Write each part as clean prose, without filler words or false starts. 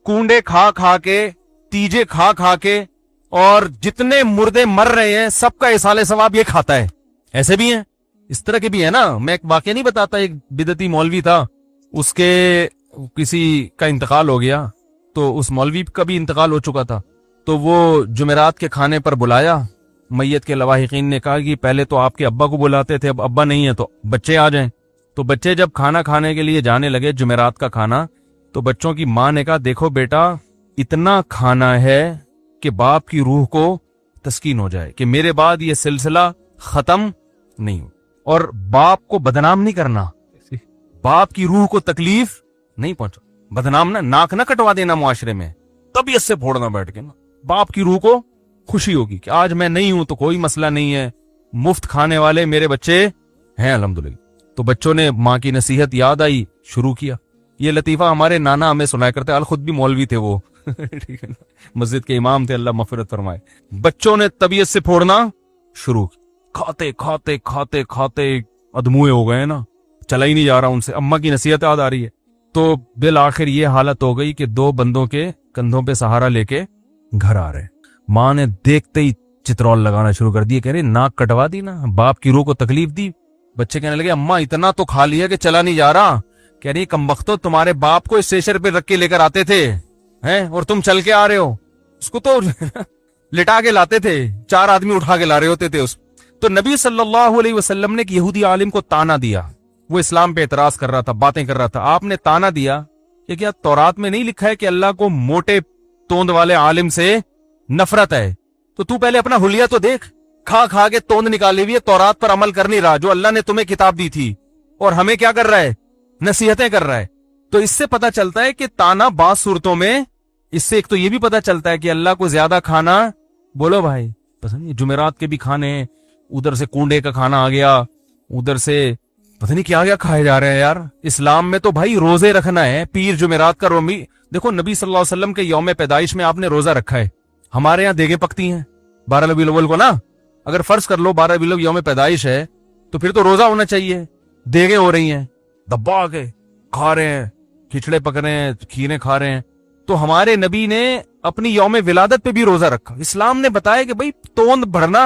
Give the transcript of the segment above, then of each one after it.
کونڈے کھا کھا کے, تیجے کھا کھا کے, اور جتنے مردے مر رہے ہیں سب کا ایصال ثواب یہ کھاتا ہے. ایسے بھی ہیں, اس طرح کے بھی ہیں نا. میں ایک واقعہ نہیں بتاتا, ایک بدعتی مولوی تھا, اس کے کسی کا انتقال ہو گیا, تو اس مولوی کا بھی انتقال ہو چکا تھا. تو وہ جمعرات کے کھانے پر بلایا. میت کے لواحقین نے کہا کہ پہلے تو آپ کے ابا کو بلاتے تھے, اب ابا نہیں ہے تو بچے آ جائیں. تو بچے جب کھانا کھانے کے لیے جانے لگے, جمعرات کا کھانا, تو بچوں کی ماں نے کہا دیکھو بیٹا, اتنا کھانا ہے کہ باپ کی روح کو تسکین ہو جائے کہ میرے بعد یہ سلسلہ ختم نہیں ہو, اور باپ کو بدنام نہیں کرنا, باپ کی روح کو تکلیف نہیں پہنچا. بدنام نہ, ناک نہ کٹوا دینا معاشرے میں, طبیعت سے پھوڑنا بیٹھ کے نا. باپ کی روح کو خوشی ہوگی کہ آج میں نہیں ہوں تو کوئی مسئلہ نہیں ہے, مفت کھانے والے میرے بچے ہیں الحمدللہ. تو بچوں نے ماں کی نصیحت یاد آئی, شروع کیا. یہ لطیفہ ہمارے نانا ہمیں سنایا کرتے, خود بھی مولوی تھے وہ, ٹھیک ہے نا, مسجد کے امام تھے, اللہ مغفرت فرمائے. بچوں نے طبیعت سے پھوڑنا شروع کی, کھاتے کھاتے کھاتے کھاتے ادموئے ہو گئے نا, چلا ہی نہیں جا رہا ان سے. اماں کی نصیحت یاد آ رہی ہے. تو بالآخر یہ حالت ہو گئی کہ 2 بندوں کے کندھوں پہ سہارا لے کے گھر آ رہے. ماں نے دیکھتے ہی چترول لگانا شروع کر دی, کہہ رہے ناک کٹوا دی نا, باپ کی روح کو تکلیف دی. بچے کہنے لگے اماں اتنا تو کھا لیا کہ چلا نہیں جا رہا. کہہ رہی کمبختو, تمہارے باپ کو اسٹیشن پہ رکھ کے لے کر آتے تھے ہیں, اور تم چل کے آ رہے ہو. اس کو تو لٹا کے لاتے تھے, 4 آدمی اٹھا کے لا رہے ہوتے تھے اس. تو نبی صلی اللہ علیہ وسلم نے ایک یہودی عالم کو تانا دیا, وہ اسلام پہ اعتراض کر رہا تھا, باتیں کر رہا تھا. آپ نے تانا دیا کہ کیا تورات میں نہیں لکھا ہے کہ اللہ کو موٹے توند والے عالم سے نفرت ہے؟ تو پہلے اپنا حلیہ تو دیکھ, کھا کھا کے توند نکالی ہوئی ہے, تورات پر عمل کر نہیں رہا جو اللہ نے تمہیں کتاب دی تھی, اور ہمیں کیا کر رہا ہے, نصیحتیں کر رہا ہے. تو اس سے پتا چلتا ہے کہ تانا بعض صورتوں میں, اس سے ایک تو یہ بھی پتا چلتا ہے کہ اللہ کو زیادہ کھانا, بولو بھائی پسند نہیں. جمعرات کے بھی کھانے, ادھر سے کونڈے کا کھانا آ گیا, ادھر سے پتہ نہیں کیا کھائے جا رہے ہیں یار. اسلام میں تو بھائی روزے رکھنا ہے, پیر جمعرات کا رومی. دیکھو نبی صلی اللہ علیہ وسلم کے یوم پیدائش میں آپ نے روزہ رکھا ہے. ہمارے یہاں دیگیں پکتی ہیں 12 ربیع الاول کو نا, اگر فرض کر لو 12 ربیع الاول یوم پیدائش ہے تو پھر تو روزہ ہونا چاہیے. دیگیں ہو رہی ہیں, دبا کے کھا رہے ہیں, کھچڑے پک رہے ہیں, کھیرے کھا رہے ہیں. تو ہمارے نبی نے اپنی یوم ولادت پہ بھی روزہ رکھا. اسلام نے بتایا کہ بھائی توند بھرنا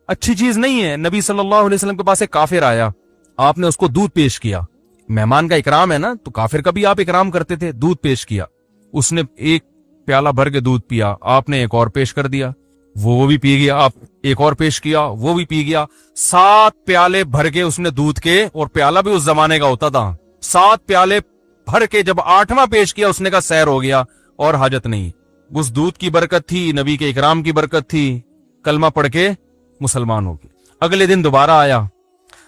اچھی چیز نہیں ہے. نبی صلی اللہ علیہ وسلم کے پاس ایک کافر آیا, آپ نے اس کو دودھ پیش کیا. مہمان کا اکرام ہے نا, تو کافر کا بھی آپ اکرام کرتے تھے. دودھ پیش کیا, اس نے ایک پیالہ بھر کے دودھ پیا, آپ نے ایک اور پیش کر دیا, وہ بھی پی گیا. آپ ایک اور پیش کیا, وہ بھی پی گیا. 7 پیالے بھر کے اس نے دودھ کے, اور پیالہ بھی اس زمانے کا ہوتا تھا. 7 پیالے بھر کے جب 8واں پیش کیا, اس نے کہا سیر ہو گیا اور حاجت نہیں. اس دودھ کی برکت تھی, نبی کے اکرام کی برکت تھی, کلمہ پڑھ کے مسلمان ہو گئے. اگلے دن دوبارہ آیا,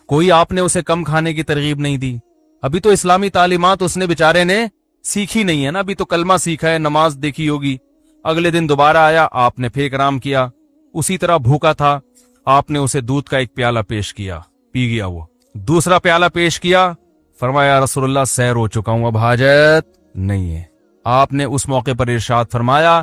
کوئی آپ نے اسے کم کھانے کی ترغیب نہیں دی. ابھی تو اسلامی تعلیمات اس نے بیچارے نے سیکھی نہیں ہے نا, ابھی تو کلمہ سیکھا ہے, نماز دیکھی ہوگی. اگلے دن دوبارہ آیا, آپ نے پھر اکرام کیا. اسی طرح بھوکا تھا, آپ نے اسے دودھ کا ایک پیالہ پیش کیا, پی گیا. وہ دوسرا پیالہ پیش کیا, فرمایا رسول اللہ سیر ہو چکا ہوں, اب حاجت نہیں ہے. آپ نے اس موقع پر ارشاد فرمایا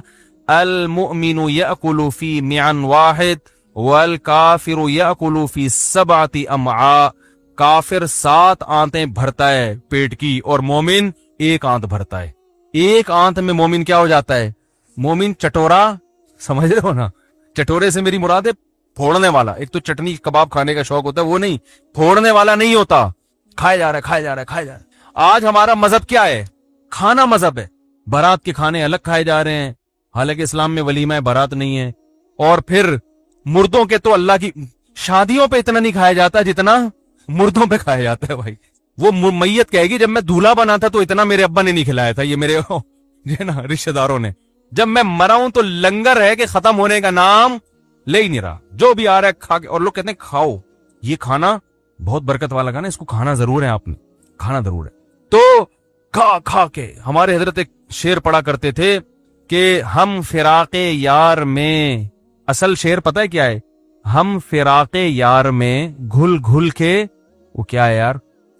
المؤمن یأکل فی معن واحد والکافر یأکل فی 7 امعاء. کافر 7 آنتیں بھرتا ہے پیٹ کی, اور مومن 1 آنت بھرتا ہے. 1 آنت میں مومن کیا ہو جاتا ہے, مومن چٹورا, سمجھ رہے ہو نا. چٹورے سے میری مراد ہے پھوڑنے والا. ایک تو چٹنی کباب کھانے کا شوق ہوتا ہے, وہ نہیں, پھوڑنے والا نہیں ہوتا. کھائے جا رہا ہے, کھائے جا رہا ہے, کھائے جا رہا ہے. آج ہمارا مذہب کیا ہے, کھانا مذہب ہے. بارات کے کھانے الگ کھائے جا رہے ہیں, حالانکہ اسلام میں ولیمہ بارات نہیں ہے. اور پھر مردوں کے تو اللہ کی شادیوں پہ اتنا نہیں کھایا جاتا جتنا مردوں پہ کھایا جاتا ہے. بھائی وہ میت کہے گی جب میں دولہا بنا تھا تو اتنا میرے ابا نے نہیں کھلایا تھا, یہ میرے نا رشتہ داروں نے. جب میں مرا ہوں تو لنگر ہے کہ ختم ہونے کا نام لے ہی نہیں رہا, جو بھی آ رہا ہے کھا کے. اور لوگ کہتے ہیں کھاؤ, یہ کھانا بہت برکت والا کھانا, اس کو کھانا ضرور ہے, آپ نے کھانا ضرور ہے. تو کھا کھا کے ہمارے حضرت ایک شعر پڑھا کرتے تھے کہ ہم فراق یار میں, اصل شعر پتہ ہے کیا ہے, ہم فراق یار میں گھل گھل کے, وہ کیا ہے یار,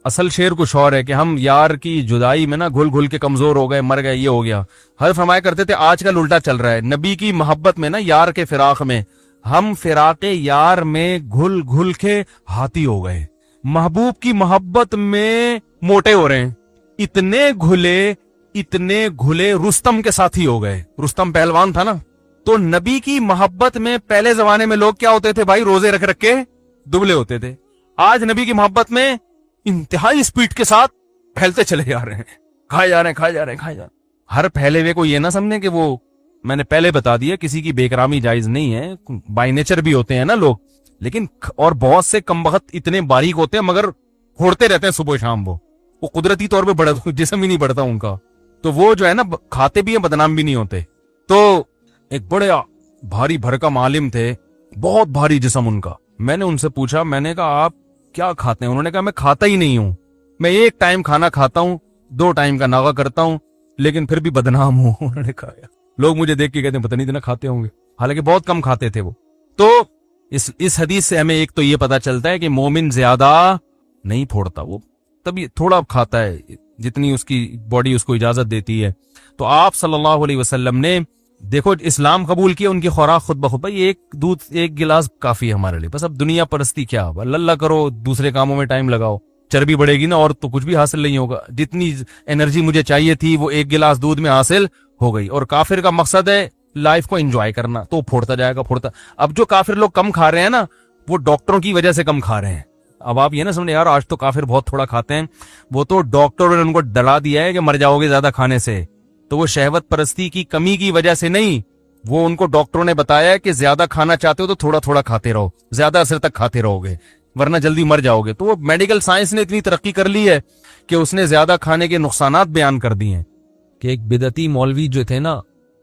اصل شعر کچھ اور ہے کہ ہم یار کی جدائی میں نا گھل گھل کے کمزور ہو گئے, مر گئے, یہ ہو گیا. ہر فرمایا کرتے تھے آج کل الٹا چل رہا ہے. نبی کی محبت میں نا, یار کے فراق میں, ہم فراق یار میں گھل گھل کے ہاتھی ہو گئے. محبوب کی محبت میں موٹے ہو رہے ہیں, اتنے گھلے इतने घुले रुस्तम के साथी हो गए। रुस्तम पहलवान था ना, तो नबी की मोहब्बत में पहले जमाने में लोग क्या होते थे भाई, रोजे रख रख के दुबले होते थे। आज नबी की मोहब्बत में इंतहाई स्पीड के साथ फैलते चले जा रहे हैं, खाए जा रहे हैं, खाए जा रहे हैं, खाए जा रहे हैं। हर फैले हुए को ये ना समझे कि वो, मैंने पहले बता दिया, किसी की बेकरामी जायज नहीं है, बाय नेचर भी होते हैं ना लोग, लेकिन और बहुत से कमबख्त इतने बारीक होते हैं मगर होड़ते रहते हैं सुबह शाम। वो कुदरती तौर पे बढ़, जिस्म ही नहीं बढ़ता उनका, तो वो जो है ना खाते भी हैं, बदनाम भी नहीं होते। तो एक बड़े भारी भरकम आलिम थे, बहुत भारी जिस्म उनका। मैंने उनसे पूछा, मैंने कहा आप क्या खाते हैं? उन्होंने कहा मैं खाता ही नहीं हूं, मैं एक टाइम खाना खाता हूं, 2 टाइम का नागा करता हूं, लेकिन फिर भी बदनाम हूं। उन्होंने कहा लोग मुझे देख के कहते हैं पता नहीं इतना खाते होंगे, हालांकि बहुत कम खाते थे वो। तो इस हदीस से हमें एक तो ये पता चलता है कि मोमिन ज्यादा नहीं फोड़ता, वो तभी थोड़ा खाता है जितनी उसकी बॉडी उसको इजाजत देती है। तो आप सल्लल्लाहु अलैहि वसल्लम ने देखो इस्लाम कबूल किया, उनकी खुराक खुद ब खुद, भाई एक दूध 1 गिलास काफी है हमारे लिए, बस अब दुनिया परस्ती क्या, अल्लाह करो, दूसरे कामों में टाइम लगाओ, चर्बी बढ़ेगी ना और तो कुछ भी हासिल नहीं होगा। जितनी एनर्जी मुझे चाहिए थी वो 1 गिलास दूध में हासिल हो गई। और काफिर का मकसद है लाइफ को एंजॉय करना, तो फोड़ता जाएगा, फोड़ता। अब जो काफिर लोग कम खा रहे हैं ना, वो डॉक्टरों की वजह से कम खा रहे हैं। अब आप ये ना समझे यार आज तो काफिर बहुत थोड़ा खाते हैं, वो तो डॉक्टरों ने उनको डरा दिया है कि मर जाओगे ज्यादा खाने से। तो वो शहवत परस्ती की कमी की वजह से नहीं, वो उनको डॉक्टरों ने बताया है कि ज्यादा खाना चाहते हो तो थोड़ा थोड़ा खाते रहो, ज्यादा अरसे तक खाते रहोगे वरना जल्दी मर जाओगे। तो वो मेडिकल साइंस ने इतनी तरक्की कर ली है कि उसने ज्यादा खाने के नुकसानात बयान कर दिए हैं। कि एक बिदअती मौलवी जो थे ना,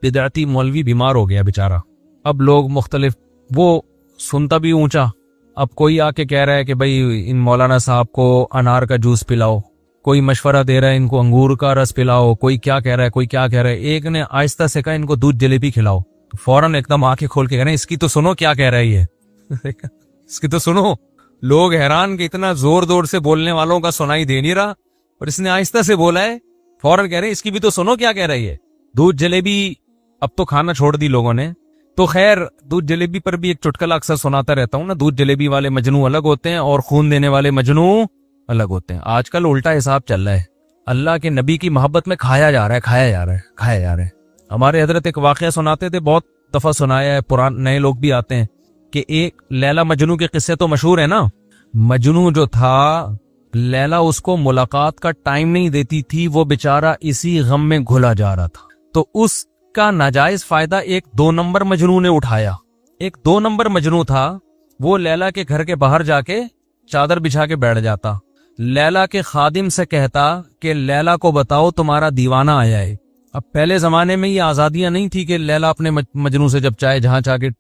बिदअती मौलवी बीमार हो गया बेचारा। अब लोग मुख्तलिफ, वो सुनता भी ऊंचा, अब कोई आके कह रहा है कि भाई इन मौलाना साहब को अनार का जूस पिलाओ, कोई मशवरा दे रहा है इनको अंगूर का रस पिलाओ, कोई क्या कह रहा है, कोई क्या कह रहा है। एक ने आहिस्ता से कहा इनको दूध जलेबी खिलाओ, तो फौरन एकदम आंखें खोल के कह रहे हैं इसकी तो सुनो क्या कह रहा है ये इसकी तो सुनो। लोग हैरान कि इतना जोर जोर से बोलने वालों का सुनाई दे नहीं रहा, और इसने आहिस्ता से बोला है, फौरन कह रहे हैं इसकी भी तो सुनो क्या कह रही है। दूध जलेबी अब तो खाना छोड़ दी लोगों ने। तो खैर दूध जलेबी पर भी एक चुटकुला अक्सर सुनाता रहता हूं ना, दूध जलेबी वाले मजनू अलग होते हैं और खून देने वाले मजनू अलग होते हैं। आजकल उल्टा हिसाब चल रहा है, अल्लाह के नबी की मोहब्बत में खाया जा रहा है, खाया जा रहा है, खाया जा रहा है। हमारे हजरत एक वाकया सुनाते थे, बहुत दफा सुनाया है, पुराने नए लोग भी आते हैं, कि एक लैला मजनू के किस्से तो मशहूर है ना। मजनू जो था, लैला उसको मुलाकात का टाइम नहीं देती थी, वो बेचारा इसी गम में घुला जा रहा था। तो उसका नाजायज फायदा एक 2 नंबर मजनू ने उठाया। एक 2 नंबर मजनू था, वो लैला के घर के बाहर जाके चादर बिछा के बैठ जाता, लैला के खादिम से कहता कि लैला को बताओ तुम्हारा दीवाना आया है। अब पहले जमाने में ये आजादियां नहीं थी कि लैला अपने मजनू से जब चाहे जहां चाहे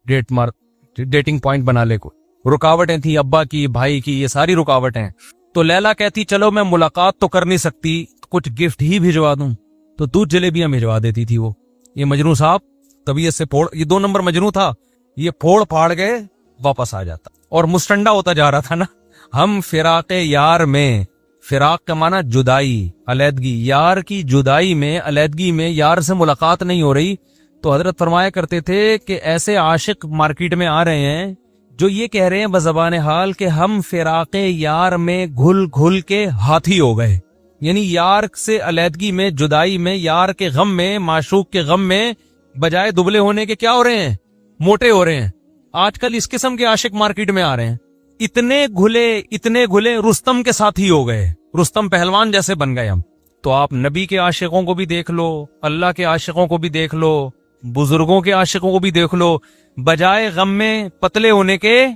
डेटिंग पॉइंट बना ले। कोई रुकावटें थी, अब्बा की, भाई की, ये सारी रुकावटें। तो लैला कहती चलो मैं मुलाकात तो कर नहीं सकती, कुछ गिफ्ट ही भिजवा दूं, तो दूध जलेबियां भिजवा देती थी वो। ये मजनू साहब तबीयत से फोड़, ये 2 नंबर मजनू था, ये फोड़ फाड़ गए वापस आ जाता और मुस्टंडा होता जा रहा था ना। हम फिराके यार में, फिराक का माना जुदाई, अलैदगी, यार की जुदाई में, अलैदगी में यार से मुलाकात नहीं हो रही। तो हजरत फरमाया करते थे कि ऐसे आशिक मार्केट में आ रहे हैं जो ये कह रहे हैं बज़बान हाल कि हम फिराके यार में घुल घुल के हाथी हो गए। यानी यार से अलैदगी में, जुदाई में, यार के गम में, माशूक के गम में, बजाय दुबले होने के क्या हो रहे हैं, मोटे हो रहे हैं। आजकल इस किस्म के आशिक मार्केट में आ रहे हैं, इतने घुले रुस्तम के साथी हो गए, रुस्तम पहलवान जैसे बन गए हम। तो आप नबी के आशिकों को भी देख लो, अल्लाह के आशिकों को भी देख लो, बुजुर्गों के आशिकों को भी देख लो, बजाय गम में पतले होने के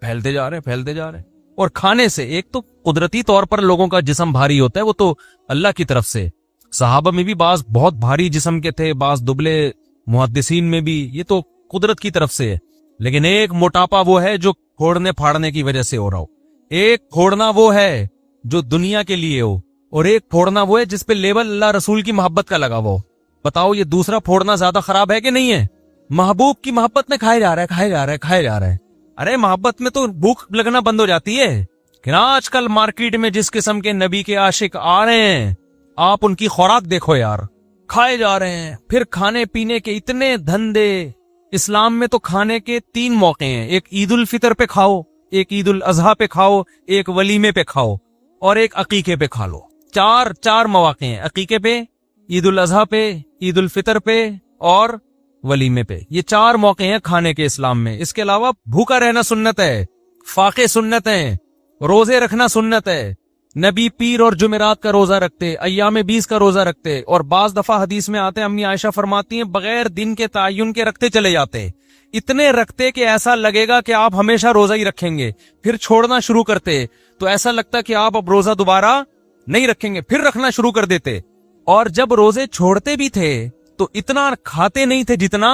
फैलते जा रहे। और खाने से, एक तो कुदरती तौर पर लोगों का जिस्म भारी होता है, वो तो अल्लाह की तरफ से। सहाबा में भी बाज बहुत भारी जिस्म के थे, बाज दुबले, मुहद्दिसीन में भी, ये तो कुदरत की तरफ से है। लेकिन एक मोटापा वो है जो फोड़ने फाड़ने की वजह से हो रहा हो, एक फोड़ना वो है जो दुनिया के लिए हो, और एक फोड़ना वो है जिसपे लेबल अल्लाह रसूल की मोहब्बत का लगा हो। बताओ ये दूसरा फोड़ना ज्यादा खराब है कि नहीं है? महबूब की मोहब्बत में खाया जा रहा है। अरे मोहब्बत में तो भूख लगना बंद हो जाती है। कि आजकल मार्केट में जिस किस्म के नबी के आशिक आ रहे हैं, आप उनकी खुराक देखो यार, खाए जा रहे हैं। फिर खाने पीने के इतने धंधे। इस्लाम में तो खाने के 3 मौके हैं, एक ईद उल फितर पे खाओ, एक ईद उल अजहा पे खाओ, एक वलीमे पे खाओ, और एक अकीके पे खा लो। चार मौके हैं, अकीके पे, ईद उल अजहा पे, ईद उल फितर पे और वलीमे पे। ये 4 मौके हैं खाने के इस्लाम में। इसके अलावा भूखा रहना सुन्नत है, फाके सुन्नत है, रोजे रखना सुन्नत है। नबी पीर और जुमेरात का रोजा रखते, अय्याम 20 का रोजा रखते, और बाज दफा हदीस में आते हैं, अम्मी आयशा फरमाती हैं, बगैर दिन के तायुन के रखते चले जाते, इतने रखते कि ऐसा लगेगा कि आप हमेशा रोजा ही रखेंगे। फिर छोड़ना शुरू करते तो ऐसा लगता कि आप अब रोजा दोबारा नहीं रखेंगे, फिर रखना शुरू कर देते। और जब रोजे छोड़ते भी थे तो इतना खाते नहीं थे जितना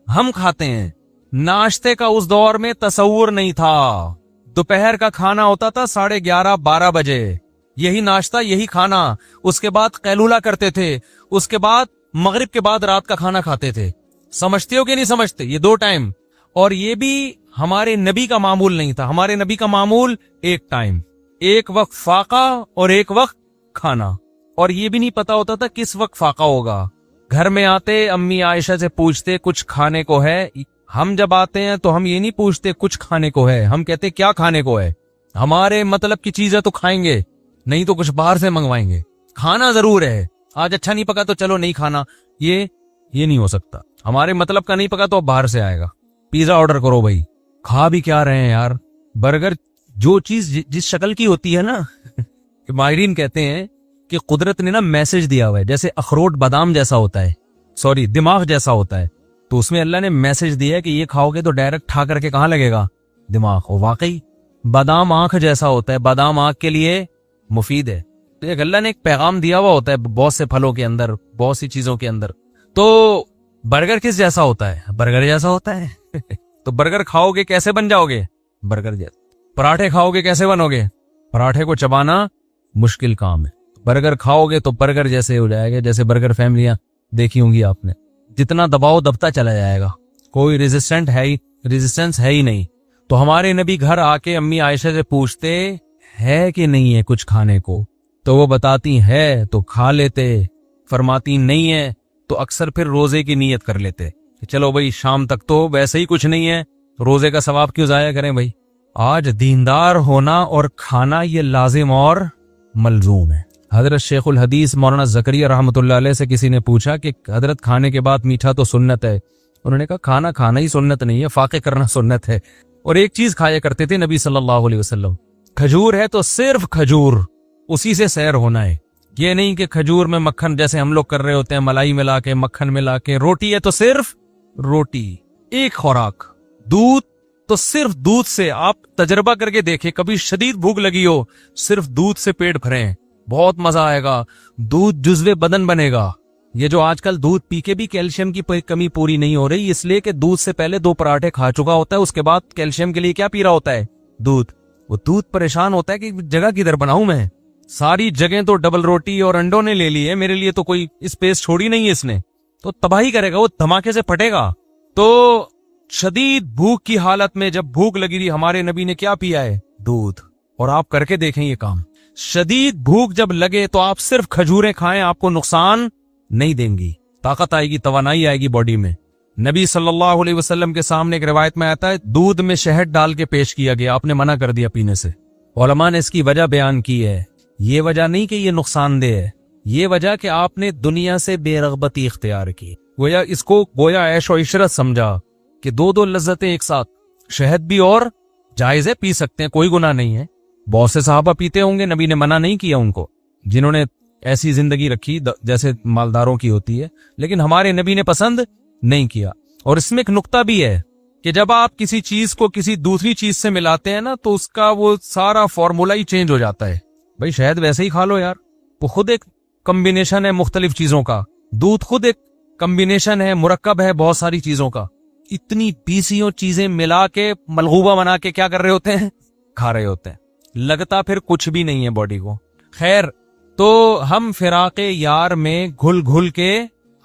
हम खाते हैं। नाश्ते का उस दौर में तसव्वुर नहीं था। दोपहर का खाना होता था 11:30-12 बजे, यही नाश्ता, यही खाना। उसके बाद कैलूला करते थे, उसके बाद मगरिब के बाद रात का खाना खाते थे। समझते हो कि नहीं समझते? ये 2 टाइम। और ये भी हमारे नबी का मामूल नहीं था। हमारे नबी का मामूल 1 टाइम, एक वक्त फाका और एक वक्त खाना। और ये भी नहीं पता होता था किस वक्त फाका होगा। घर में आते अम्मी आयशा से पूछते कुछ खाने को है। हम जब आते हैं तो हम ये नहीं पूछते कुछ खाने को है, हम कहते क्या खाने को है। हमारे मतलब की चीजें तो खाएंगे, नहीं तो कुछ बाहर से मंगवाएंगे। खाना जरूर है, आज अच्छा नहीं पका तो चलो नहीं खाना, ये नहीं हो सकता। हमारे मतलब का नहीं पका तो अब बाहर से आएगा। पिज्जा ऑर्डर करो भाई। खा भी क्या रहे हैं यार, बर्गर। जो चीज जिस शक्ल की होती है ना माहिरीन कहते हैं कि कुदरत ने ना मैसेज दिया हुआ है, जैसे अखरोट बादाम जैसा होता है, सॉरी दिमाग जैसा होता है, तो उसमें अल्लाह ने मैसेज दिया है कि ये खाओगे तो डायरेक्ट ठा करके कहां लगेगा? दिमाग। और वाकई बादाम आंख जैसा होता है, बादाम आंख के लिए मुफीद है। तो एक अल्लाह ने एक पैगाम दिया हुआ होता है बहुत से फलों के अंदर, बहुत सी चीजों के अंदर। तो बर्गर किस जैसा होता है? बर्गर जैसा होता है तो बर्गर खाओगे कैसे बन जाओगे? बर्गर जैसा। पराठे खाओगे कैसे बनोगे? पराठे को चबाना मुश्किल काम है। बर्गर खाओगे तो बर्गर जैसे हो जाएगा, जैसे बर्गर फैमिलियां देखी होंगी आपने, जितना दबाओ दबता चला जाएगा, कोई रेजिस्टेंस है ही नहीं। तो हमारे नबी घर आके अम्मी आयशा से पूछते है कि नहीं है कुछ खाने को, तो वो बताती है तो खा लेते, फरमाती नहीं है तो अक्सर फिर रोजे की नीयत कर लेते। चलो भाई शाम तक तो वैसे ही कुछ नहीं है, रोजे का सवाब क्यों जाया करें भाई। आज दीनदार होना और खाना ये लाजिम और मलजूम है। हजरत शेखुल हदीस मौलाना जकरिया रहमतुल्लाह अलैह से किसी ने पूछा कि हजरत खाने के बाद मीठा तो सुन्नत है। उन्होंने कहा खाना खाना ही सुन्नत नहीं है, फाके करना सुन्नत है। और एक चीज खाया करते थे नबी सल्लल्लाहु अलैहि वसल्लम, खजूर है तो सिर्फ खजूर, उसी से सैर होना है। ये नहीं कि खजूर में मक्खन जैसे हम लोग कर रहे होते हैं, मलाई मिला के मक्खन मिला के। रोटी है तो सिर्फ रोटी, एक खुराक। दूध तो सिर्फ दूध से, आप तजर्बा करके देखें, कभी शदीद भूख लगी हो, सिर्फ दूध से पेट भरें, बहुत मजा आएगा। दूध जुज़्वे बदन बनेगा। ये जो आजकल दूध पी के भी कैल्शियम की कमी पूरी नहीं हो रही, इसलिए कि दूध से पहले 2 पराठे खा चुका होता है, उसके बाद कैल्शियम के लिए क्या पी रहा होता है? दूध। वो दूध परेशान होता है कि जगह किधर बनाऊं मैं, सारी जगह तो डबल रोटी और अंडों ने ले ली है, मेरे लिए तो कोई स्पेस छोड़ी नहीं है इसने, तो तबाही करेगा, वो धमाके से फटेगा। तो शदीद भूख की हालत में जब भूख लगी थी, हमारे नबी ने क्या पिया है? दूध। और आप करके देखें ये काम। शदीद भूख जब लगे तो आप सिर्फ खजूरें खाएं, आपको नुकसान नहीं देंगी, ताकत आएगी, तवानाई आएगी बॉडी में। नबी सल्लल्लाहु अलैहि वसल्लम के सामने एक रिवायत में आता है दूध में शहद डाल के पेश किया गया, आपने मना कर दिया पीने से। उलमा ने इसकी वजह बयान की है, ये वजह नहीं कि ये नुकसानदेह है, ये वजह कि आपने दुनिया से बेरगबती इख्तियार की, गोया इसको गोया ऐश और इशरत समझा कि 2 लज्जतें एक साथ। शहद भी और जायज है, पी सकते हैं, कोई गुनाह नहीं है। बहुत से सहाबा पीते होंगे, नबी ने मना नहीं किया उनको, जिन्होंने ऐसी जिंदगी रखी जैसे मालदारों की होती है, लेकिन हमारे नबी ने पसंद नहीं किया। और इसमें एक नुक्ता भी है कि जब आप किसी चीज को किसी दूसरी चीज से मिलाते हैं ना, तो उसका वो सारा फॉर्मूला ही चेंज हो जाता है। भाई शहद वैसे ही खा लो यार, वो खुद एक कॉम्बिनेशन है मुख्तलिफ चीजों का, दूध खुद एक कॉम्बिनेशन है, मुरक्कब है बहुत सारी चीजों का। इतनी बीसियों चीजें मिला के मलगूबा बना के क्या कर रहे होते हैं? खा रहे होते हैं। लगता फिर कुछ भी नहीं है बॉडी को। खैर, तो हम फिराके यार में घुल घुल के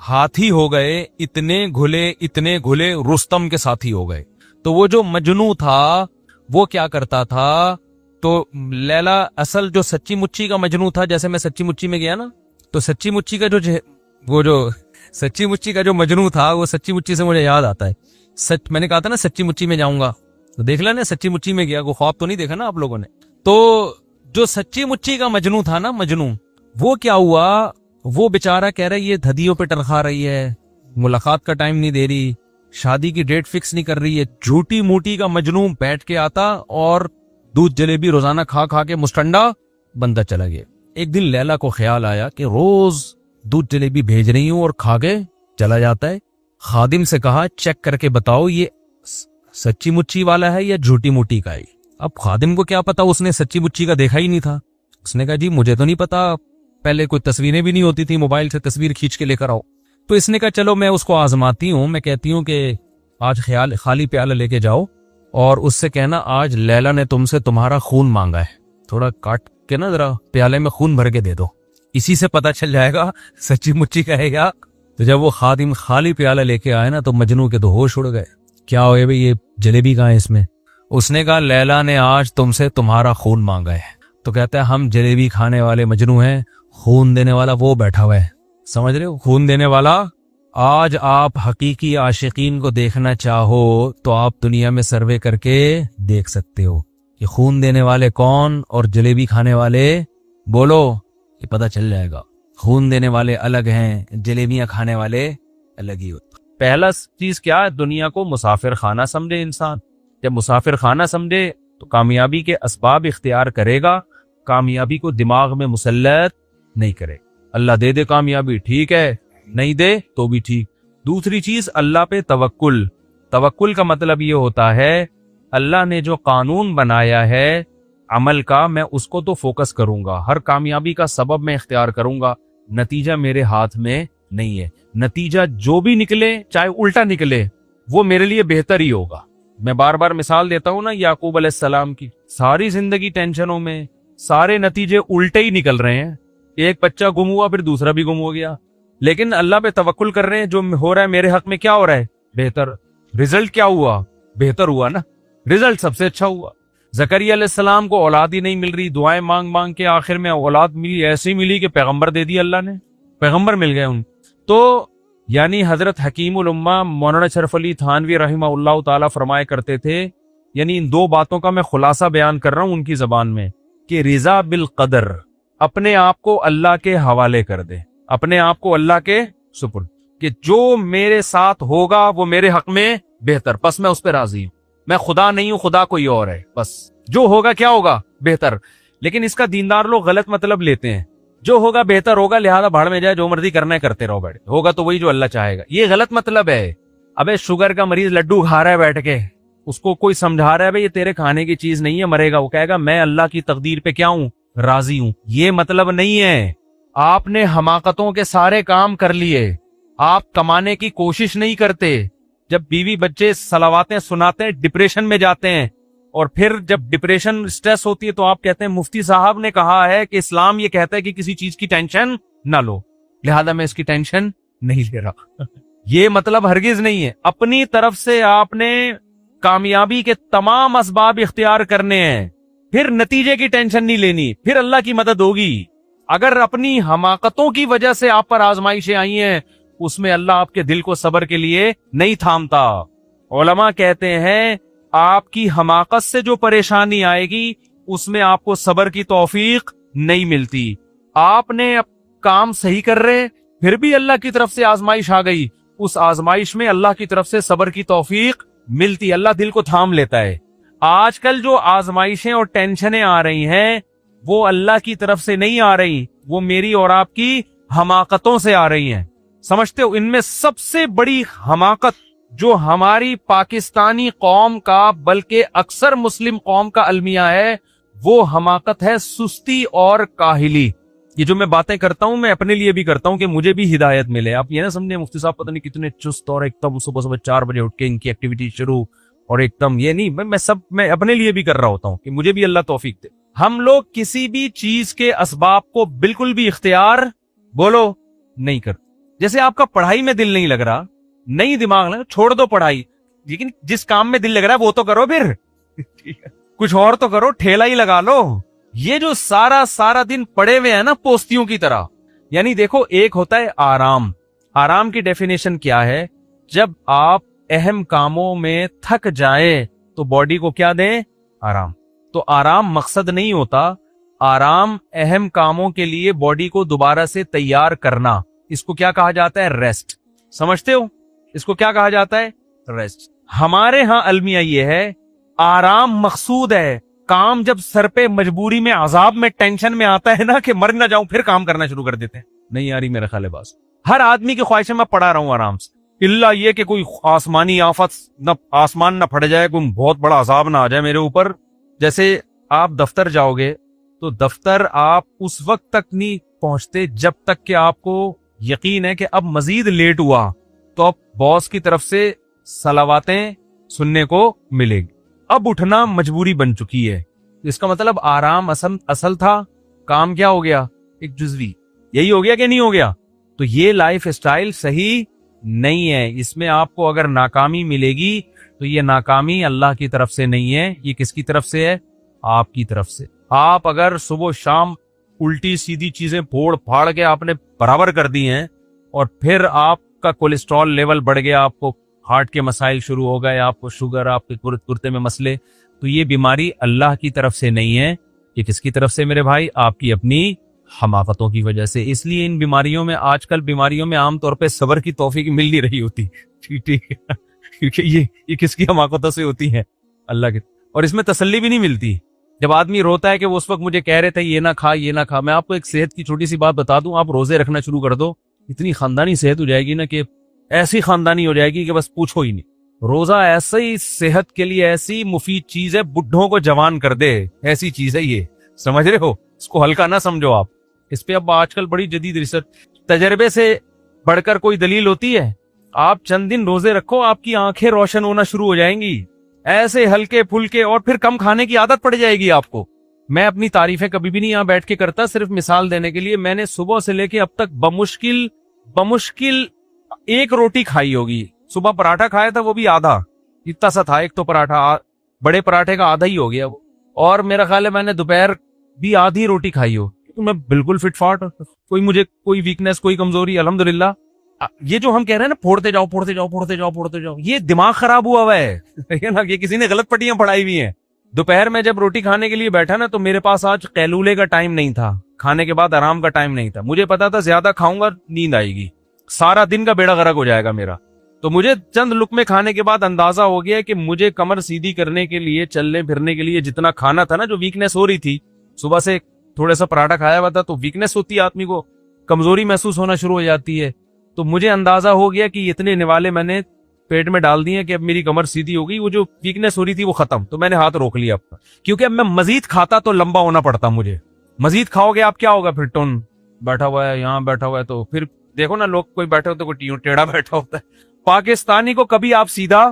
हाथी हो गए, इतने घुले रुस्तम के साथी हो गए। तो वो जो मजनू था वो क्या करता था, तो लैला असल जो सच्ची मुच्ची का मजनू था, जैसे मैं सच्ची मुच्ची में गया ना, तो सच्ची मुच्ची का सच्ची मुच्ची का जो मजनू था, वो सच्ची मुच्ची से मुझे याद आता है। मैंने कहा था ना सच्ची मुच्ची में जाऊंगा, तो देख लेना सच्ची मुच्ची में गया, वो ख्वाब तो नहीं देखा ना आप लोगों ने। तो जो सच्ची मुच्ची का मजनू था ना, मजनू, वो क्या हुआ, وہ बेचारा कह रहा है ये धदियों पे टरखा रही है, मुलाकात का टाइम नहीं दे रही, शादी की डेट फिक्स नहीं कर रही है। झूठी मूठी का मजनू बैठ के आता और दूध जलेबी रोजाना खा खा के मुस्टंडा बंदा चला गया। एक दिन लैला को ख्याल आया कि रोज दूध जलेबी भेज रही हूं और खा के चला जाता है। खादिम से कहा चेक करके बताओ ये सच्ची मुच्ची वाला है या झूठी मूठी का है। अब खादिम को क्या पता, उसने सच्ची मुच्ची का देखा ही नहीं था। उसने कहा जी मुझे तो नहीं पता, पहले कोई तस्वीरें भी नहीं होती थी, मोबाइल से तस्वीर खींच के लेकर आओ। तो इसने कहा चलो मैं उसको आजमाती हूँ, मैं कहती हूँ कि आज खाली प्याला लेके जाओ और उससे कहना आज लैला ने तुमसे तुम्हारा खून मांगा है, थोड़ा काट के ना जरा प्याले में खून भर के दे दो, इसी से पता चल जाएगा सच्ची मुच्ची का है क्या। तो जब वो खादिम खाली प्याला लेके आए ना तो मजनू के तो होश उड़ गए, क्या हो भाई ये जलेबी कहाँ है इसमें। उसने कहा लैला ने आज तुमसे तुम्हारा खून मांगा है। तो कहता है हम जलेबी खाने वाले मजनू हैं, खून देने वाला वो बैठा हुआ है, समझ रहे हो, खून देने वाला। आज आप हकीकी आशिकीन को देखना चाहो तो आप दुनिया में सर्वे करके देख सकते हो कि खून देने वाले कौन और जलेबी खाने वाले, बोलो, ये पता चल जाएगा। खून देने वाले अलग हैं, जलेबियां खाने वाले अलग ही होते। पहला चीज क्या है, दुनिया को मुसाफिर खाना समझे इंसान। जब मुसाफिर खाना समझे तो कामयाबी के असबाब इख्तियार करेगा, कामयाबी को दिमाग में मुसल्लत नहीं करे। अल्लाह दे दे कामयाबी ठीक है, नहीं दे तो भी ठीक। दूसरी चीज अल्लाह पे तवक्कुल। तवक्कुल का मतलब ये होता है अल्लाह ने जो कानून बनाया है अमल का, मैं उसको तो फोकस करूंगा, हर कामयाबी का सबब मैं इख्तियार करूंगा, नतीजा मेरे हाथ में नहीं है। नतीजा जो भी निकले, चाहे उल्टा निकले, वो मेरे लिए बेहतर ही होगा। मैं बार बार मिसाल देता हूं ना याकूब अलैहिस्सलाम की, सारी जिंदगी टेंशनों में, सारे नतीजे उल्टे ही निकल रहे हैं। एक बच्चा गुम हुआ, फिर दूसरा भी गुम हो गया, लेकिन अल्लाह पे तवक्कुल कर रहे हैं, जो हो रहा है मेरे हक में क्या हो रहा है, बेहतर। रिजल्ट क्या हुआ, बेहतर हुआ ना, रिजल्ट सबसे अच्छा हुआ। जकरिया अलैहिस्सलाम को औलाद ही नहीं मिल रही, दुआएं मांग मांग के आखिर में औलाद मिली, ऐसी मिली कि पैगंबर दे दी अल्लाह ने, पैगंबर मिल गए उन। तो यानी हजरत हकीमुल उम्मा मौलाना शरफ अली थानवी रहमहुल्लाह ताला फरमाया करते थे, यानी इन दो बातों का मैं खुलासा बयान कर रहा हूं उनकी जबान में, कि रिजा बिल कदर, अपने आप को अल्लाह के हवाले कर दे, अपने आप को अल्लाह के सुपुर्द, कि जो मेरे साथ होगा वो मेरे हक में बेहतर, बस मैं उस पर राजी हूं, मैं खुदा नहीं हूं, खुदा कोई और है, बस जो होगा क्या होगा बेहतर। लेकिन इसका दीनदार लोग गलत मतलब लेते हैं, जो होगा बेहतर होगा, लिहाजा भाड़ में जाए, जो मर्जी करना है करते रहो, बैठ होगा तो वही जो अल्लाह चाहेगा, ये गलत मतलब है। अबे शुगर का मरीज लड्डू खा रहा है बैठ के, उसको कोई समझा रहा है भाई ये तेरे खाने की चीज नहीं है, मरेगा, वो कहेगा मैं अल्लाह की तकदीर पे क्या हूं, राजी हूं। ये मतलब नहीं है। आपने हमाकतों के सारे काम कर लिए, आप कमाने की कोशिश नहीं करते। जब बीवी बच्चे सलावातें सुनाते हैं डिप्रेशन में जाते हैं, और फिर जब डिप्रेशन स्ट्रेस होती है तो आप कहते हैं मुफ्ती साहब ने कहा है कि इस्लाम ये कहता है कि किसी चीज की टेंशन ना लो, लिहाजा मैं इसकी टेंशन नहीं ले रहा। ये मतलब हरगिज नहीं है। अपनी तरफ से आपने कामयाबी के तमाम असबाब इख्तियार करने हैं, फिर नतीजे की टेंशन नहीं लेनी, फिर अल्लाह की मदद होगी। अगर अपनी हमाकतों की वजह से आप पर आजमाइशें आई हैं, उसमें अल्लाह आपके दिल को सब्र के लिए नहीं थामता। उलमा कहते हैं आपकी हमाकत से जो परेशानी आएगी उसमें आपको सब्र की तौफीक नहीं मिलती। आपने काम सही कर रहे, फिर भी अल्लाह की तरफ से आजमाइश आ गई, उस आजमाइश में अल्लाह की तरफ से सब्र की तौफीक मिलती, अल्लाह दिल को थाम लेता है। आजकल जो आजमाइशें और टेंशनें आ रही हैं वो अल्लाह की तरफ से नहीं आ रही, वो मेरी और आपकी हमाकतों से आ रही हैं। समझते हो, इनमें सबसे बड़ी हमाकत जो हमारी पाकिस्तानी कौम का, बल्कि अक्सर मुस्लिम कौम का अलमिया है, वो हमाकत है सुस्ती और काहिली। ये जो मैं बातें करता हूं मैं अपने लिए भी करता हूं कि मुझे भी हिदायत मिले। आप ये ना समझे मुफ्ती साहब पता नहीं कितने चुस्त और एकदम सुबह सुबह 4 बजे उठ के इनकी एक्टिविटी शुरू, और एकदम ये नहीं, मैं अपने लिए भी कर रहा होता हूं कि मुझे भी अल्लाह तौफीक दे। हम लोग किसी भी चीज के असबाब को बिल्कुल भी इख्तियार बोलो नहीं कर। जैसे आपका पढ़ाई में दिल नहीं लग रहा, नहीं दिमाग लगा, छोड़ दो पढ़ाई, लेकिन जिस काम में दिल लग रहा है वो तो करो फिर ठीक है, कुछ और तो करो, ठेला ही लगा लो। ये जो सारा दिन पड़े हुए हैं ना पोस्तियों की तरह, यानी देखो एक होता है आराम। आराम की डेफिनेशन क्या है, जब आप अहम कामों में थक जाए तो बॉडी को क्या दें, आराम। तो आराम मकसद नहीं होता, आराम अहम कामों के लिए बॉडी को दोबारा से तैयार करना, इसको क्या कहा जाता है? रेस्ट। समझते हो इसको क्या कहा जाता है? रेस्ट। हमारे यहां अलमिया ये है, आराम मकसूद है। काम जब सर पे मजबूरी में, अजाब में, टेंशन में आता है ना कि मर ना जाऊं, फिर काम करना शुरू कर देते हैं। नहीं आ रही मेरा ख्याल है बात। हर आदमी की ख्वाहिश है मैं पड़ा रहूं आराम से, इल्ला ये कि कोई आसमानी आफत न, आसमान न फट जाए, कोई बहुत बड़ा अजाब ना आ जाए मेरे ऊपर। जैसे आप दफ्तर जाओगे तो दफ्तर आप उस वक्त तक नहीं पहुंचते जब तक कि आपको यकीन है कि अब मजीद लेट हुआ तो अब बॉस की तरफ से सलावातें सुनने को मिलेगी। अब उठना मजबूरी बन चुकी है। इसका मतलब आराम असल था, काम क्या हो गया? एक जुज़वी। यही हो गया कि नहीं हो गया? तो ये लाइफ स्टाइल सही नहीं है। इसमें आपको अगर नाकामी मिलेगी तो ये नाकामी अल्लाह की तरफ से नहीं है, ये किसकी तरफ से है? आपकी तरफ से। आप अगर सुबह शाम उल्टी सीधी चीजें फोड़ फाड़ के आपने बराबर कर दी हैं और फिर आपका कोलेस्ट्रॉल लेवल बढ़ गया, आपको हार्ट के मसाइल शुरू हो गए, आपको शुगर, आपके गुर्दे में मसले, तो ये बीमारी अल्लाह की तरफ से नहीं है। ये किसकी तरफ से मेरे भाई? आपकी अपनी हमाकतों की वजह से। इसलिए इन बीमारियों में, आजकल बीमारियों में आमतौर पे सब्र की तौफीक मिल नहीं रही होती। ठीक है, क्योंकि ये किसकी हमाकतों से होती है? अल्लाह की। और इसमें तसल्ली भी नहीं मिलती। जब आदमी रोता है कि वो उस वक्त मुझे कह रहे थे ये ना खा ये ना खा। मैं आपको एक सेहत की छोटी सी बात बता दूं, आप रोजे रखना शुरू कर दो, इतनी खानदानी सेहत हो जाएगी ना कि ऐसी खानदानी हो जाएगी कि बस पूछो ही नहीं। रोजा ऐसी सेहत के लिए ऐसी मुफीद चीज है, बुढ़ों को जवान कर दे, ऐसी चीज है ये। समझ रहे हो? इसको हल्का ना समझो आप। इस पे अब आजकल बड़ी जदीद रिसर्च, तजर्बे से बढ़कर कोई दलील होती है? आप चंद दिन रोजे रखो, आपकी आंखें रोशन होना शुरू हो जाएंगी, ऐसे हल्के फुल्के, और फिर कम खाने की आदत पड़ जाएगी आपको। मैं अपनी तारीफें कभी भी नहीं यहाँ बैठ के करता, सिर्फ मिसाल देने के लिए। मैंने सुबह से लेके अब तक बमुश्किल एक रोटी खाई होगी। सुबह पराठा खाया था, वो भी आधा, इतना सा था। एक तो पराठा, बड़े पराठे का आधा ही हो गया वो। और मेरा ख्याल है मैंने दोपहर भी आधी रोटी खाई हो। तो मैं बिल्कुल फिट फाट, कोई मुझे कोई वीकनेस, कोई कमजोरी, अल्हम्दुलिल्लाह। ये जो हम कह रहे हैं ना, फोड़ते जाओ, ये दिमाग खराब हुआ है ना, ये किसी ने गलत पट्टियां पढ़ाई हुई हैं। दोपहर में जब रोटी खाने के लिए बैठा ना, तो मेरे पास आज कैलूले का टाइम नहीं था, खाने के बाद आराम का टाइम नहीं था। मुझे पता था ज्यादा खाऊंगा नींद आएगी, सारा दिन का बेड़ा गर्क हो जाएगा मेरा। तो मुझे चंद लुकमे खाने के बाद अंदाजा हो गया कि मुझे कमर सीधी करने के लिए, चलने फिरने के लिए जितना खाना था ना, जो वीकनेस हो रही थी, सुबह से थोड़ा सा पराठा खाया हुआ था, तो वीकनेस होती है, आदमी को कमजोरी महसूस होना शुरू हो जाती है। तो मुझे अंदाजा हो गया कि इतने निवाले मैंने पेट में डाल दिए कि अब मेरी कमर सीधी हो गई, वो जो वीकनेस हो रही थी वो खत्म। तो मैंने हाथ रोक लिया अपना, क्योंकि अब मैं मजीद खाता तो लंबा होना पड़ता मुझे। मजीद खाओगे आप, क्या होगा फिर? टोन बैठा हुआ है, यहाँ बैठा हुआ है, तो फिर देखो ना, लोग कोई बैठे होते, कोई टेढ़ा बैठा होता है। पाकिस्तानी को कभी आप सीधा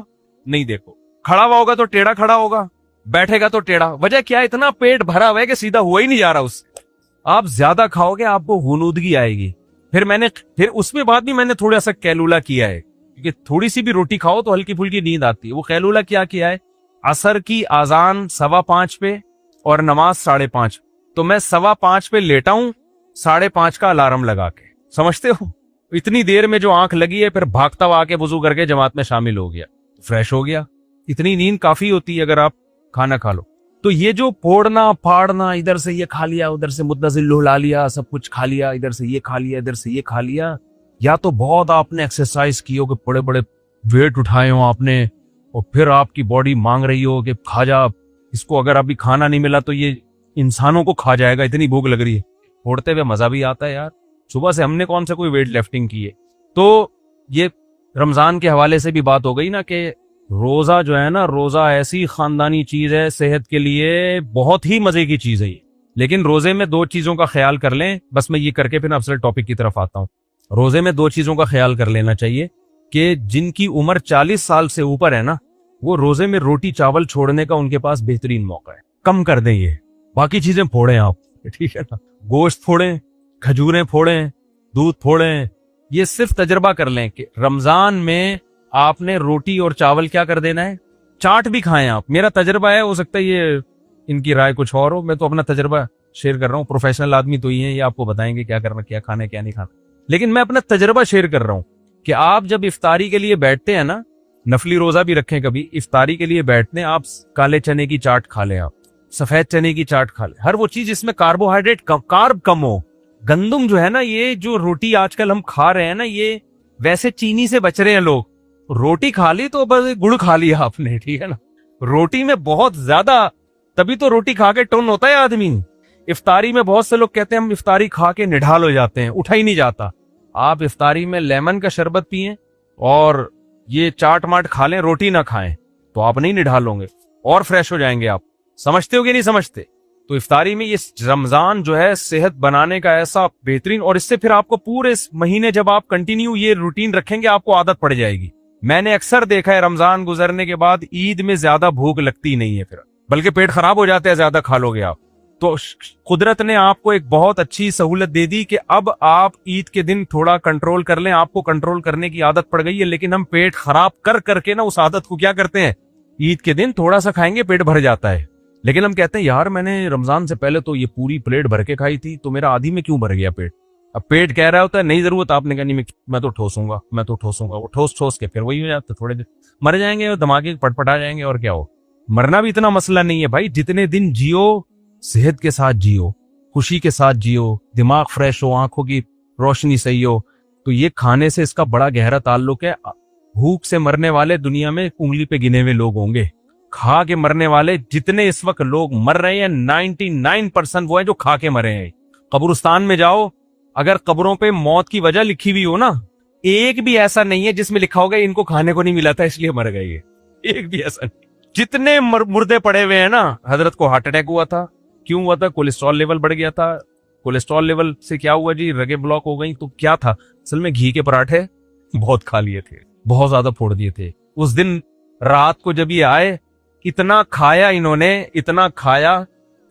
नहीं देखो, खड़ा हुआ होगा तो टेढ़ा खड़ा होगा, बैठेगा तो टेढ़ा। वजह क्या? इतना पेट भरा हुआ है कि सीधा हुआ ही नहीं जा रहा उससे। आप ज्यादा खाओगे, आपको हुनूदगी आएगी। फिर उसमें बाद भी मैंने थोड़ा सा कैलूला किया है, क्योंकि थोड़ी सी भी रोटी खाओ तो हल्की फुल्की नींद आती है। वो कैलूला क्या किया है? असर की आजान 5:15 पे और नमाज 5:30। तो मैं 5:15 पे लेटा हूं, 5:30 का अलार्म लगा के। समझते हो? इतनी देर में जो आंख लगी है, फिर भागता हुआ आके वुजू करके जमात में शामिल हो गया, फ्रेश हो गया। इतनी नींद काफी होती है अगर आप खाना खा लो। तो ये जो फोड़ना फाड़ना, इधर से ये खा लिया, उधर से मुद्दजिल लुहला लिया, सब कुछ खा लिया, इधर से ये खा लिया, इधर से ये खा लिया, या तो बहुत आपने एक्सरसाइज की हो कि बड़े बड़े वेट उठाए हो आपने, और फिर आपकी बॉडी मांग रही हो कि खा जा इसको, अगर अभी खाना नहीं मिला तो ये इंसानों को खा जाएगा, इतनी भूख लग रही है। फोड़ते हुए मजा भी आता है यार। सुबह से हमने कौन सा कोई वेट लिफ्टिंग की है। तो ये रमजान के हवाले से भी बात हो गई ना कि रोजा जो है ना, रोजा ऐसी खानदानी चीज है, सेहत के लिए बहुत ही मजे की चीज है ये। लेकिन रोजे में 2 चीजों का ख्याल कर लें, बस मैं ये करके फिर अफसल टॉपिक की तरफ आता हूँ। रोजे में 2 चीजों का ख्याल कर लेना चाहिए कि जिनकी उम्र 40 साल से ऊपर है ना, वो रोजे में रोटी चावल छोड़ने का उनके पास बेहतरीन मौका है। कम कर दें ये, बाकी चीजें फोड़ें आप, ठीक है ना। गोश्त फोड़ें, खजूरें फोड़ें, दूध फोड़ें। ये सिर्फ तजर्बा कर लें कि रमजान में आपने रोटी और चावल क्या कर देना है, चाट भी खाएं आप। मेरा तजर्बा है, हो सकता है ये इनकी राय कुछ और हो, मैं तो अपना तजर्बा शेयर कर रहा हूँ। प्रोफेशनल आदमी तो ही है, ये आपको बताएंगे क्या करना, क्या खाना, क्या नहीं खाना। लेकिन मैं अपना तजर्बा शेयर कर रहा हूँ कि आप जब इफ्तारी के लिए बैठते हैं ना, नफली रोजा भी रखें, कभी इफ्तारी के लिए बैठते हैं, आप काले चने की चाट खा लें आप, सफेद चने की चाट खा ले, हर वो चीज जिसमें कार्बोहाइड्रेट कार्ब कम हो। गंदुम जो है ना, ये जो रोटी आजकल हम खा रहे हैं ना, ये वैसे चीनी से बच रहे हैं लोग। रोटी खा ली तो बस गुड़ खा लिया आपने, ठीक है ना। रोटी में बहुत ज्यादा, तभी तो रोटी खा के टोन होता है आदमी। इफ्तारी में बहुत से लोग कहते हैं हम इफ्तारी खा के निढाल हो जाते हैं, उठा ही नहीं जाता। आप इफ्तारी में लेमन का शरबत पिएं और ये चाट माट खा लें, रोटी ना खाएं, तो आप नहीं निढाल होंगे और फ्रेश हो जाएंगे आप। समझते हो कि नहीं समझते? तो इफ्तारी में ये रमजान जो है सेहत बनाने का ऐसा बेहतरीन, और इससे फिर आपको पूरे महीने जब आप कंटिन्यू ये रूटीन रखेंगे आपको आदत पड़ जाएगी। मैंने अक्सर देखा है रमजान गुजरने के बाद ईद में ज्यादा भूख लगती नहीं है, फिर बल्कि पेट खराब हो जाता है ज्यादा खा लोगे आप। तो कुदरत ने आपको एक बहुत अच्छी सहूलत दे दी कि अब आप ईद के दिन थोड़ा कंट्रोल कर लें। आपको कंट्रोल करने की आदत पड़ गई है, लेकिन हम पेट खराब कर करके ना उस आदत को क्या करते हैं, ईद के दिन थोड़ा सा खाएंगे पेट भर जाता है। लेकिन हम कहते हैं यार मैंने रमजान से पहले तो ये पूरी प्लेट भर के खाई थी, तो मेरा आधी में क्यों भर गया पेट। अब पेट कह रहा होता है नहीं जरूरत, आपने कहा नहीं मैं तो ठोसूंगा, मैं तो ठोसूंगा। वो ठोस ठोस के फिर वही हो जाता है, थोड़े देर मर जाएंगे और दिमागी पटपटा जाएंगे, और क्या हो। मरना भी इतना मसला नहीं है भाई, जितने दिन जियो सेहत के साथ जियो, खुशी के साथ जियो, दिमाग फ्रेश हो, आंखों की रोशनी सही हो, तो ये खाने से इसका बड़ा गहरा ताल्लुक है। भूख से मरने वाले दुनिया में उंगली पे गिने हुए लोग होंगे। खा के मरने वाले जितने इस वक्त लोग मर रहे हैं 99% वो है जो खा के मरे हैं। कब्रिस्तान में जाओ, अगर कब्रों पे मौत की वजह लिखी हुई हो ना, एक भी ऐसा नहीं है जिसमें लिखा होगा इनको खाने को नहीं मिला था इसलिए मर गए, एक भी ऐसा नहीं। जितने मुर्दे पड़े हुए हैं ना, हजरत को हार्ट अटैक हुआ था, क्यों हुआ था? कोलेस्ट्रॉल लेवल बढ़ गया था। कोलेस्ट्रॉल लेवल से क्या हुआ जी, रगें ब्लॉक हो गई। तो क्या था असल में, घी के पराठे बहुत खा लिए थे, बहुत ज्यादा फोड़ दिए थे। उस दिन रात को जब ये आए, इतना खाया इन्होंने, इतना खाया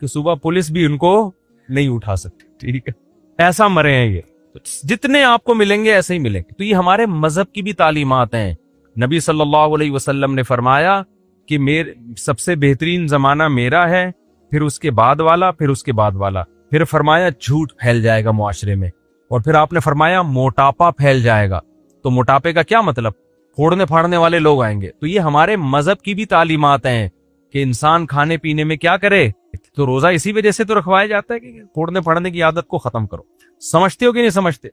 कि सुबह पुलिस भी उनको नहीं उठा सकती, ठीक है। ऐसा मरे हैं ये। तो जितने आपको मिलेंगे ऐसे ही मिलेंगे। तो ये हमारे मजहब की भी तालीमात हैं। नबी सल्लल्लाहु अलैहि वसल्लम ने फरमाया कि मेरे सबसे बेहतरीन जमाना मेरा है, फिर उसके बाद वाला, फिर उसके बाद वाला। फिर फरमाया झूठ फैल जाएगा मुआशरे में, और फिर आपने फरमाया मोटापा फैल जाएगा। तो मोटापे का क्या मतलब? फोड़ने फाड़ने वाले लोग आएंगे। तो ये हमारे मजहब की भी तालीमात हैं कि इंसान खाने पीने में क्या करे। तो रोजा इसी वजह से तो रखवाया जाता है कि फोड़ने फाड़ने की आदत को खत्म करो। समझते हो कि नहीं समझते?